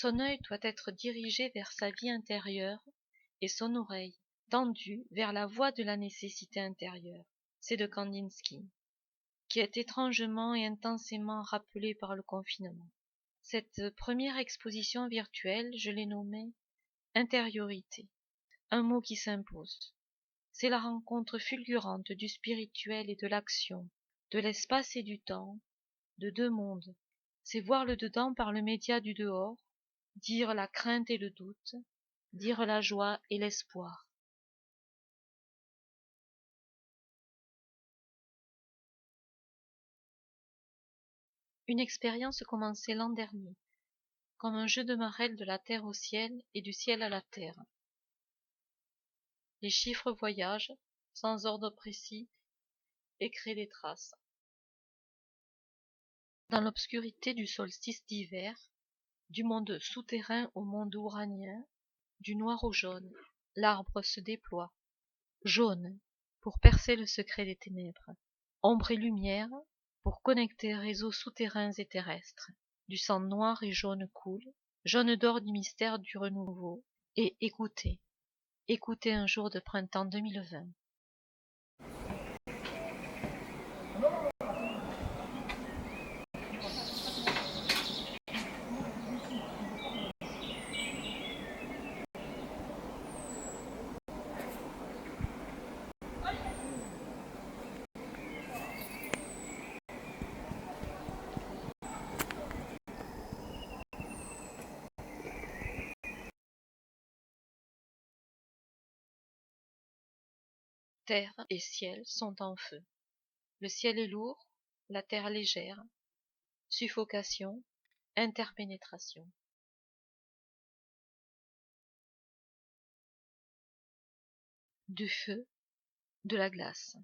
Son œil doit être dirigé vers sa vie intérieure et son oreille tendue vers la voie de la nécessité intérieure. C'est de Kandinsky, qui est étrangement et intensément rappelé par le confinement. Cette première exposition virtuelle, je l'ai nommée intériorité, un mot qui s'impose. C'est la rencontre fulgurante du spirituel et de l'action, de l'espace et du temps, de deux mondes. C'est voir le dedans par le média du dehors, dire la crainte et le doute, dire la joie et l'espoir. Une expérience commencée l'an dernier, comme un jeu de marelle de la terre au ciel et du ciel à la terre. Les chiffres voyagent, sans ordre précis, et créent des traces. Dans l'obscurité du solstice d'hiver, du monde souterrain au monde ouranien, du noir au jaune, l'arbre se déploie. Jaune, pour percer le secret des ténèbres. Ombre et lumière, pour connecter réseaux souterrains et terrestres. Du sang noir et jaune coule, jaune d'or du mystère du renouveau. Et écoutez, écoutez un jour de printemps 2020. Terre et ciel sont en feu. Le ciel est lourd, la terre légère. Suffocation, interpénétration. Du feu, de la glace.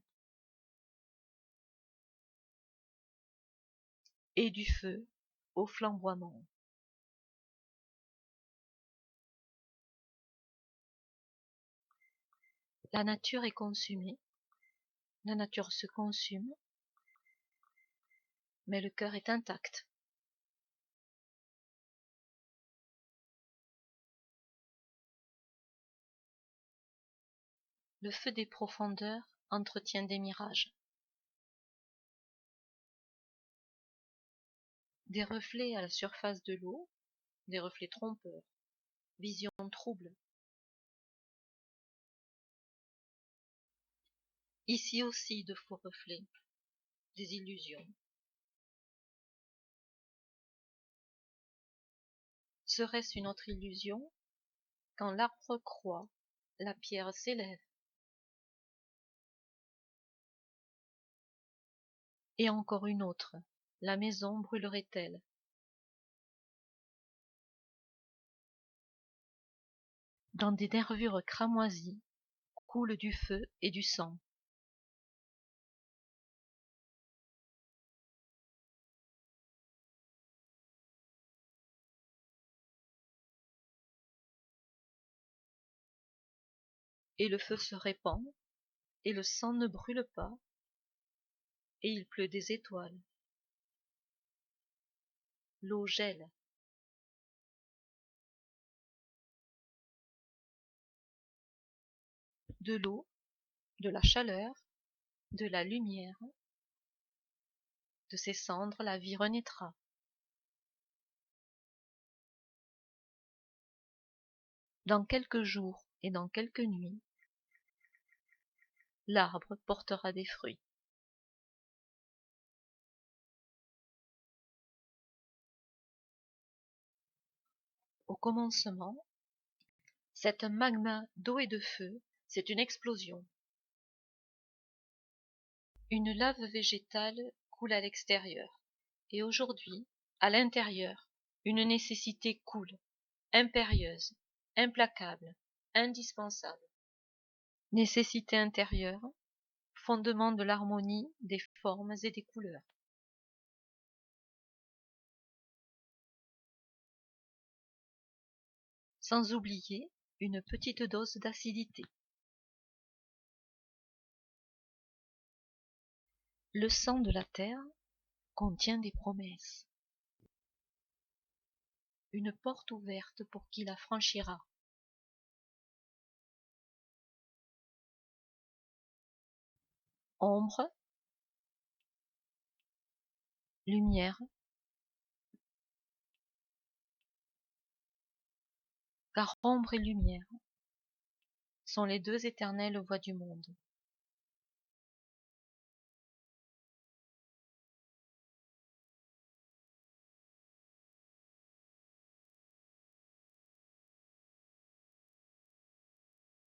Et du feu au flamboiement. La nature est consumée, la nature se consume, mais le cœur est intact. Le feu des profondeurs entretient des mirages. Des reflets à la surface de l'eau, des reflets trompeurs, vision trouble. Ici aussi de faux reflets, des illusions. Serait-ce une autre illusion? Quand l'arbre croît, la pierre s'élève. Et encore une autre, la maison brûlerait-elle? Dans des nervures cramoisies coule du feu et du sang. Et le feu se répand, et le sang ne brûle pas, et il pleut des étoiles. L'eau gèle. De l'eau, de la chaleur, de la lumière, de ces cendres la vie renaîtra. Dans quelques jours et dans quelques nuits, l'arbre portera des fruits. Au commencement, c'est un magma d'eau et de feu, c'est une explosion. Une lave végétale coule à l'extérieur, et aujourd'hui, à l'intérieur, une nécessité coule, impérieuse, implacable, indispensable. Nécessité intérieure, fondement de l'harmonie des formes et des couleurs. Sans oublier une petite dose d'acidité. Le sang de la terre contient des promesses. une porte ouverte pour qui la franchira. Ombre, lumière, car ombre et lumière sont les deux éternelles voix du monde.